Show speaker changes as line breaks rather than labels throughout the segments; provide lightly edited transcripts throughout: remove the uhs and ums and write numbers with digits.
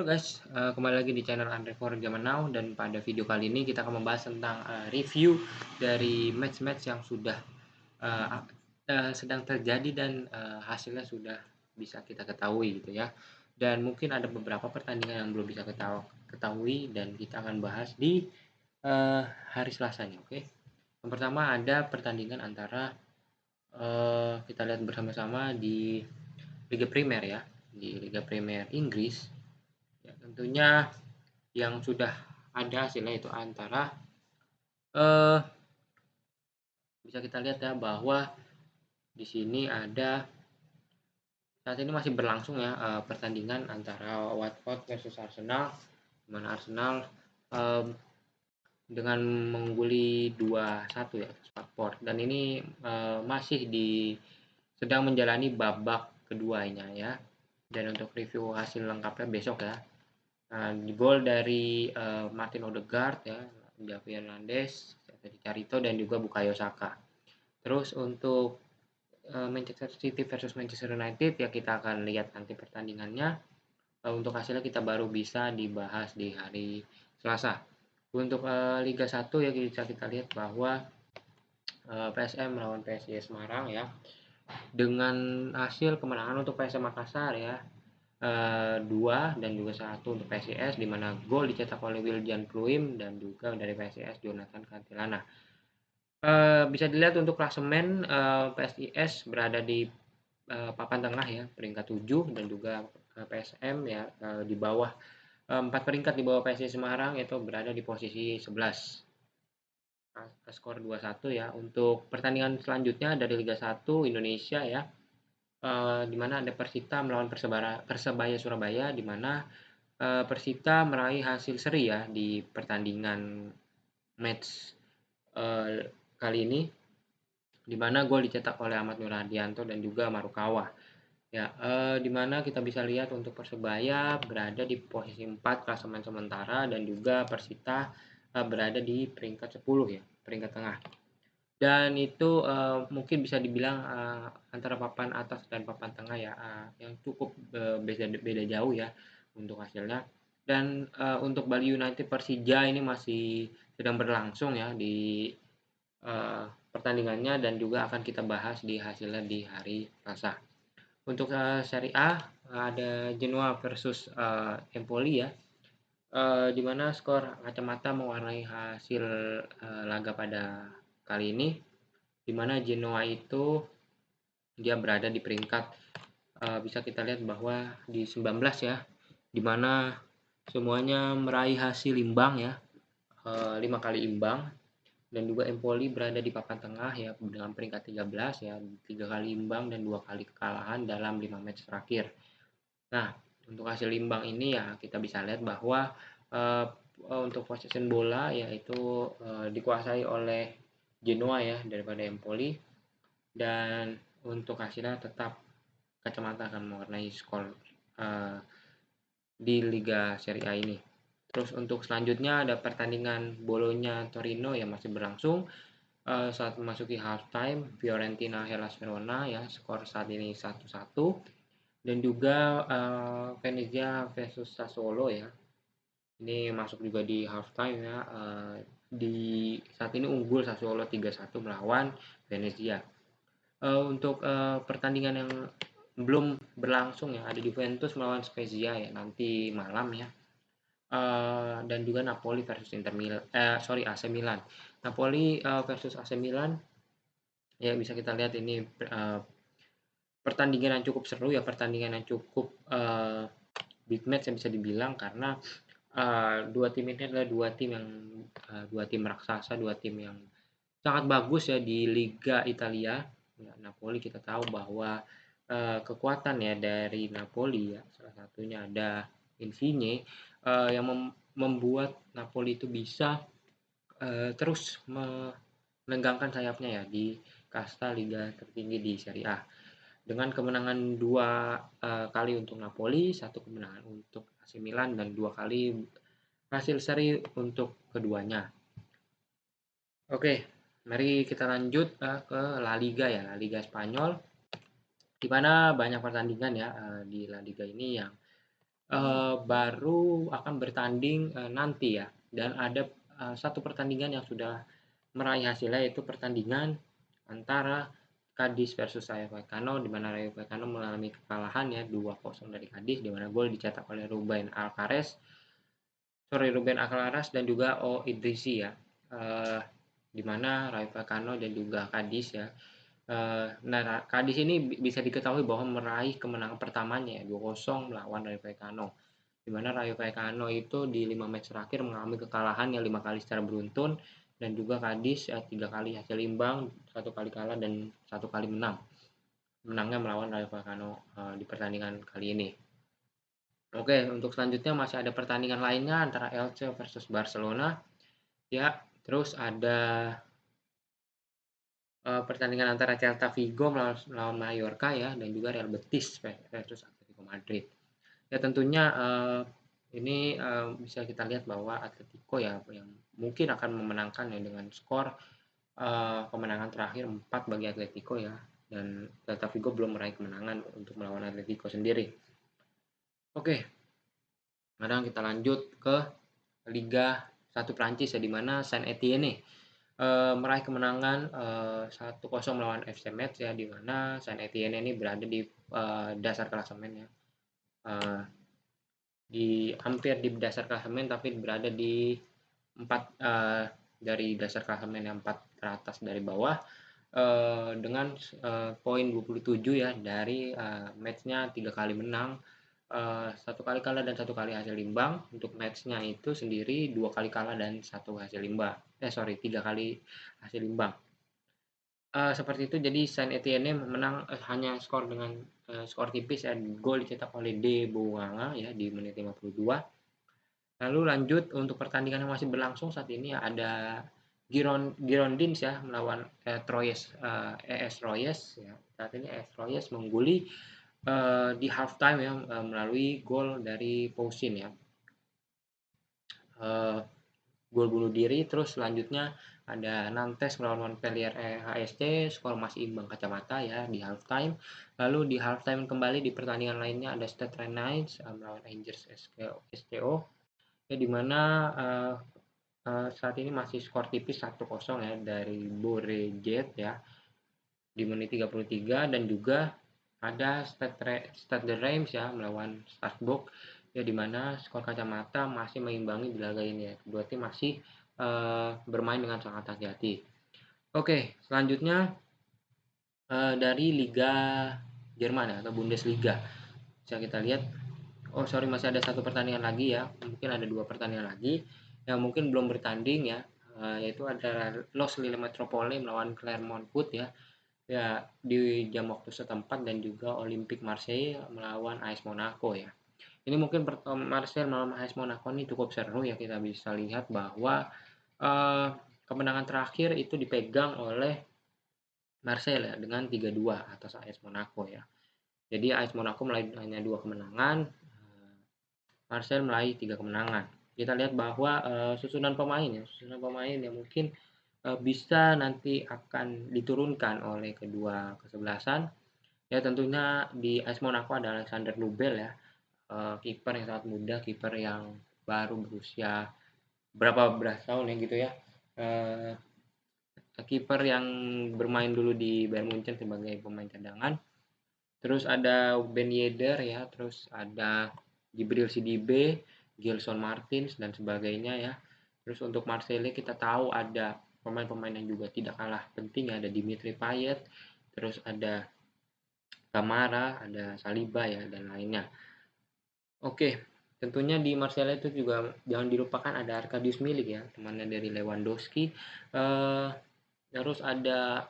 Halo guys, kembali lagi di channel Andre for Zaman Now, dan pada video kali ini kita akan membahas tentang review dari match-match yang sudah sedang terjadi dan hasilnya sudah bisa kita ketahui gitu ya. Dan mungkin ada beberapa pertandingan yang belum bisa ketahui dan kita akan bahas di hari Selasa nih, oke. Yang pertama ada pertandingan antara kita lihat bersama-sama di Liga Primer ya, di Liga Primer Inggris. Ya, tentunya yang sudah ada hasilnya itu antara eh, bisa kita lihat ya bahwa di sini ada saat ini masih berlangsung ya pertandingan antara Watford versus Arsenal, di mana Arsenal eh, dengan mengungguli 2-1 ya atas Watford, dan ini masih sedang menjalani babak keduanya ya. Dan untuk review hasil lengkapnya besok ya. Di gol dari Martin Odegaard ya, Xavi Hernandez, Fede Carito, dan juga Bukayo Saka. Terus untuk Manchester City versus Manchester United ya, kita akan lihat nanti pertandingannya. Untuk hasilnya kita baru bisa dibahas di hari Selasa. Untuk Liga 1 ya, kita lihat bahwa PSM melawan PSIS Semarang ya, dengan hasil kemenangan untuk PSM Makassar ya, 2 dan juga 1 untuk PSIS, di mana gol dicetak oleh Wiljan Pluim dan juga dari PSIS Jonathan Kantilana. Bisa dilihat untuk klasemen, PSIS berada di papan tengah ya, peringkat 7, dan juga PSM ya di bawah 4 peringkat di bawah PSIS Semarang, itu berada di posisi 11. Skor 2-1 ya. Untuk pertandingan selanjutnya dari Liga 1 Indonesia ya, di mana ada Persita melawan Persebaya Surabaya, di mana Persita meraih hasil seri ya di pertandingan match kali ini, di mana gol dicetak oleh Ahmad Nurhadianto dan juga Marukawa. Ya, di mana kita bisa lihat untuk Persebaya berada di posisi 4 klasemen sementara, dan juga Persita berada di peringkat 10 ya, peringkat tengah. Dan itu mungkin bisa dibilang antara papan atas dan papan tengah ya, yang cukup beda jauh ya untuk hasilnya. Dan untuk Bali United Persija ini masih sedang berlangsung ya di pertandingannya, dan juga akan kita bahas di hasilnya di hari Selasa. Untuk Serie A ada Genoa versus Empoli ya, di mana skor kacamata mewarnai hasil laga pada kali ini, di mana Genoa itu dia berada di peringkat bisa kita lihat bahwa di 19 ya, di mana semuanya meraih hasil imbang ya, 5 kali imbang. Dan juga Empoli berada di papan tengah ya dengan peringkat 13 ya, 3 kali imbang dan 2 kali kekalahan dalam 5 match terakhir. Nah, untuk hasil imbang ini ya kita bisa lihat bahwa untuk possession bola yaitu dikuasai oleh Genoa ya daripada Empoli, dan untuk hasilnya tetap kacamata akan mewarnai skor di Liga Serie A ini. Terus untuk selanjutnya ada pertandingan Bologna Torino yang masih berlangsung. Saat memasuki halftime, Fiorentina Hellas Verona ya, skor saat ini 1-1. Dan juga Venezia versus Sassuolo ya, ini masuk juga di halftime ya, di saat ini unggul Sassuolo 3-1 melawan Venezia. Untuk pertandingan yang belum berlangsung ya, ada Juventus melawan Spezia ya nanti malam ya. Dan juga Napoli versus AC Milan. Napoli versus AC Milan ya, bisa kita lihat ini pertandingan yang cukup seru ya, pertandingan yang cukup big match yang bisa dibilang, karena dua tim ini adalah dua tim raksasa, dua tim yang sangat bagus ya di Liga Italia. Ya, Napoli kita tahu bahwa kekuatan ya dari Napoli ya, salah satunya ada Insigne yang membuat Napoli itu bisa terus menegangkan sayapnya ya di kasta liga tertinggi di Serie A. Dengan kemenangan 2 kali untuk Napoli, 1 kemenangan untuk AC Milan, dan 2 kali hasil seri untuk keduanya. Oke, mari kita lanjut ke La Liga ya, La Liga Spanyol, di mana banyak pertandingan ya di La Liga ini yang baru akan bertanding, nanti ya, dan ada, 1 pertandingan yang sudah meraih hasilnya, yaitu pertandingan antara Cadiz versus Rayo Vallecano, di mana Rayo Vallecano mengalami kekalahan ya 2-0 dari Cadiz, di mana gol dicetak oleh Ruben Alcaraz dan juga Idrissi ya, di mana Rayo Vallecano dan juga Cadiz ya. Nah, Cadiz ini bisa diketahui bahwa meraih kemenangan pertamanya ya 2-0 melawan Rayo Vallecano, di mana Rayo Vallecano itu di 5 match terakhir mengalami kekalahan yang 5 kali secara beruntun, dan juga Cadiz 3 kali hasil imbang, 1 kali kalah dan 1 kali menang. Menangnya melawan Rayo Vallecano di pertandingan kali ini. Oke, untuk selanjutnya masih ada pertandingan lainnya antara Elche versus Barcelona. Ya, terus ada pertandingan antara Celta Vigo melawan Mallorca ya, dan juga Real Betis versus Atletico Madrid. Ya tentunya ini bisa kita lihat bahwa Atletico ya yang mungkin akan memenangkan ya dengan skor kemenangan terakhir 4 bagi Atletico ya, dan Celta Vigo belum meraih kemenangan untuk melawan Atletico sendiri. Oke, sekarang kita lanjut ke Liga 1 Prancis ya, di mana Saint Etienne meraih kemenangan 1-0 melawan FC Metz ya, di mana Saint Etienne ini berada di dasar klasemen ya. Hampir di dasar klasemen, tapi berada di 4 dari dasar klasemen yang 4 teratas dari bawah, dengan poin 27 ya dari match-nya 3 kali menang, 1 kali kalah dan 1 kali hasil imbang. Untuk match-nya itu sendiri 2 kali kalah dan 1 hasil imbang. 3 kali hasil imbang. Seperti itu, jadi Saint Etienne menang hanya skor dengan skor tipis ya, gol dicetak oleh De Bounganga ya di menit 52. Lalu lanjut untuk pertandingan yang masih berlangsung saat ini ya, ada Girondins ya melawan AS Troyes ya. Saat ini AS Troyes mengguli di halftime ya melalui gol dari Poussin ya. Gol bunuh diri. Terus selanjutnya ada Nantes melawan Montpellier HSC, skor masih imbang kacamata ya di halftime. Lalu di halftime kembali di pertandingan lainnya ada Stade Rennais melawan Angers STO ya, di mana saat ini masih skor tipis 1-0 ya dari Borejet ya di menit 33, dan juga ada Stade Reims ya melawan Strasbourg ya, di mana skor kacamata masih meimbangi di laga ini ya. Kedua tim masih bermain dengan sangat hati-hati. Oke, selanjutnya dari Liga Jerman ya, atau Bundesliga. Bisa kita lihat, masih ada 1 pertandingan lagi ya, mungkin ada 2 pertandingan lagi yang mungkin belum bertanding ya, yaitu ada Los Lille Metropole melawan Clermont Foot ya. Ya, di jam waktu setempat, dan juga Olympique Marseille melawan AS Monaco ya. Ini mungkin Marseille melawan AS Monaco ini cukup seru ya, kita bisa lihat bahwa kemenangan terakhir itu dipegang oleh Marseille ya dengan 3-2 atas AS Monaco ya. Jadi AS Monaco meraih hanya 2 kemenangan, Marseille meraih 3 kemenangan. Kita lihat bahwa susunan pemain yang mungkin bisa nanti akan diturunkan oleh kedua kesebelasan. Ya tentunya di AS Monaco ada Alexander Nubel ya, kiper yang sangat muda, kiper yang baru berusia berapa belas tahun ya gitu ya. Kiper yang bermain dulu di Bayern Munchen sebagai pemain cadangan. Terus ada Ben Yedder ya, terus ada Djibril Sidibe, Gelson Martins dan sebagainya ya. Terus untuk Marseille kita tahu ada pemain-pemain yang juga tidak kalah penting, ada Dimitri Payet, terus ada Kamara, ada Saliba ya, dan lainnya. Oke, tentunya di Marseille itu juga jangan dilupakan ada Arkadiusz Milik ya, temannya dari Lewandowski. Terus ada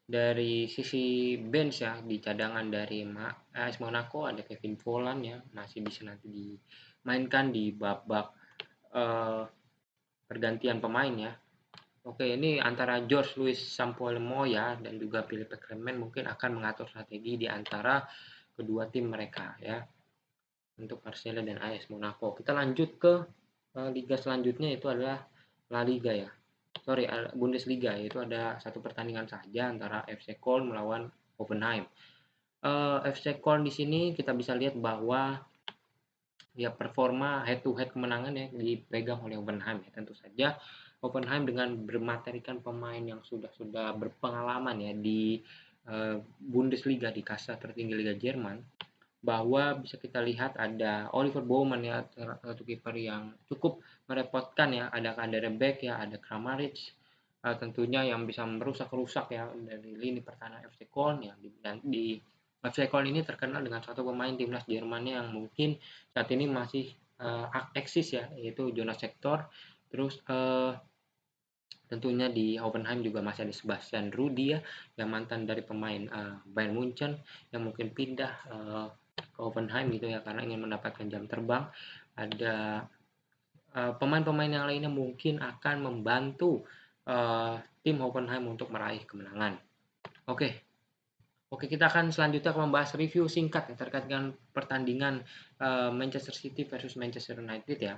dari sisi bench ya, di cadangan dari AS Monaco ada Kevin Volland ya, masih bisa nanti dimainkan di babak pergantian pemain ya. Oke, ini antara George Louis Sampaoli dan juga Philippe Clement mungkin akan mengatur strategi di antara kedua tim mereka ya, untuk Marseille dan AS Monaco. Kita lanjut ke liga selanjutnya, itu adalah La Liga ya. Bundesliga, yaitu ada 1 pertandingan saja antara FC Köln melawan Hoffenheim. FC Köln di sini kita bisa lihat bahwa ya performa head to head kemenangan ya dipegang oleh Hoffenheim ya. Tentu saja Hoffenheim dengan bermaterikan pemain yang sudah berpengalaman ya di Bundesliga, di kasta tertinggi Liga Jerman, bahwa bisa kita lihat ada Oliver Baumann ya, satu kiper yang cukup merepotkan ya, ada Kaderabek ya, ada Kramaric, tentunya yang bisa merusak-rusak ya dari lini pertahanan FC Köln ya, dan di FC Köln ini terkenal dengan satu pemain timnas Jerman yang mungkin saat ini masih eksis ya, yaitu Jonas Hector. Terus tentunya di Hoffenheim juga masih ada Sebastian Rudy ya, yang mantan dari pemain Bayern Munchen yang mungkin pindah ke Hoffenheim gitu ya karena ingin mendapatkan jam terbang. Ada pemain-pemain yang lainnya mungkin akan membantu tim Hoffenheim untuk meraih kemenangan. Oke, kita akan selanjutnya membahas review singkat ya, terkait dengan pertandingan Manchester City versus Manchester United ya,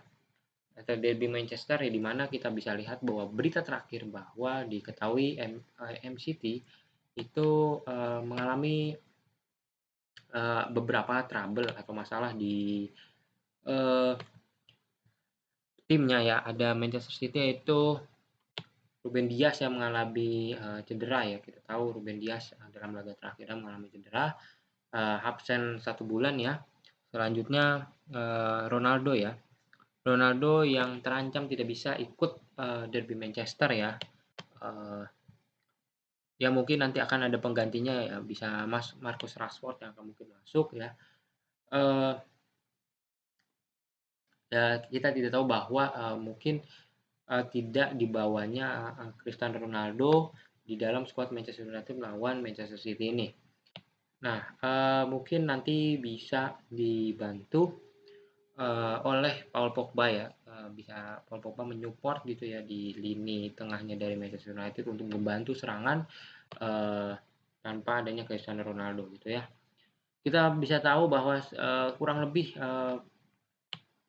atau derby Manchester ya, di mana kita bisa lihat bahwa berita terakhir bahwa diketahui MCT itu mengalami beberapa trouble atau masalah di timnya ya. Ada Manchester City yaitu Ruben Dias yang mengalami cedera ya. Kita tahu Ruben Dias dalam laga terakhir mengalami cedera, absen 1 bulan ya. Selanjutnya Ronaldo ya. Ronaldo yang terancam tidak bisa ikut derby Manchester ya. Ya mungkin nanti akan ada penggantinya ya, bisa Marcus Rashford yang akan mungkin masuk ya. Ya kita tidak tahu bahwa mungkin tidak dibawanya Cristiano Ronaldo di dalam skuad Manchester United melawan Manchester City ini. Nah, mungkin nanti bisa dibantu oleh Paul Pogba ya, bisa Paul Pogba menyupport gitu ya di lini tengahnya dari Manchester United untuk membantu serangan tanpa adanya Cristiano Ronaldo gitu ya. Kita bisa tahu bahwa kurang lebih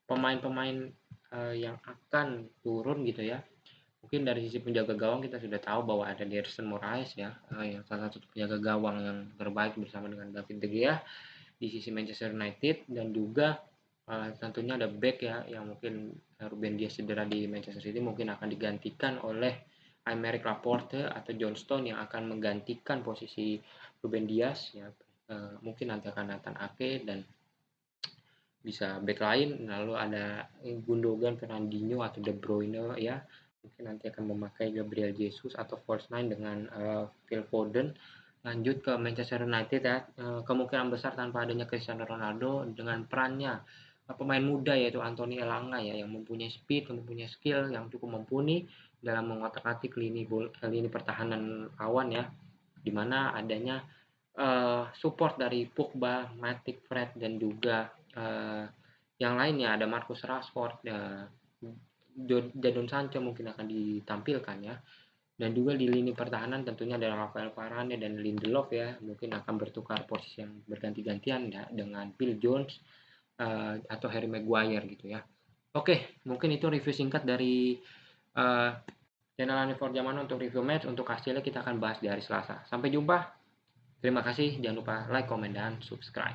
pemain-pemain yang akan turun gitu ya. Mungkin dari sisi penjaga gawang kita sudah tahu bahwa ada Derson Moraes ya, yang salah satu penjaga gawang yang terbaik bersama dengan David De Gea di sisi Manchester United, dan juga tentunya ada back ya yang mungkin Ruben Dias cedera di Manchester City mungkin akan digantikan oleh Aymeric Laporte atau John Stone yang akan menggantikan posisi Ruben Dias ya. Mungkin nanti akan Nathan Ake dan bisa back lain, lalu ada Gundogan, Fernandinho atau De Bruyne ya. Mungkin nanti akan memakai Gabriel Jesus atau false nine dengan Phil Foden. Lanjut ke Manchester United ya, kemungkinan besar tanpa adanya Cristiano Ronaldo dengan perannya pemain muda yaitu Anthony Elanga ya, yang mempunyai speed, mempunyai skill yang cukup mumpuni dalam mengotak-atik lini pertahanan lawan ya, dimana adanya support dari Pogba, Matic, Fred, dan juga yang lainnya ada Marcus Rashford, Jadon Sancho mungkin akan ditampilkan ya, dan juga di lini pertahanan tentunya ada Rafael Varane dan Lindelof ya, mungkin akan bertukar posisi yang berganti-gantian ya dengan Phil Jones atau Harry Maguire gitu ya. Oke, mungkin itu review singkat dari channel Anifor Zaman untuk review match. Untuk hasilnya kita akan bahas di hari Selasa. Sampai jumpa. Terima kasih, jangan lupa like, komen, dan subscribe.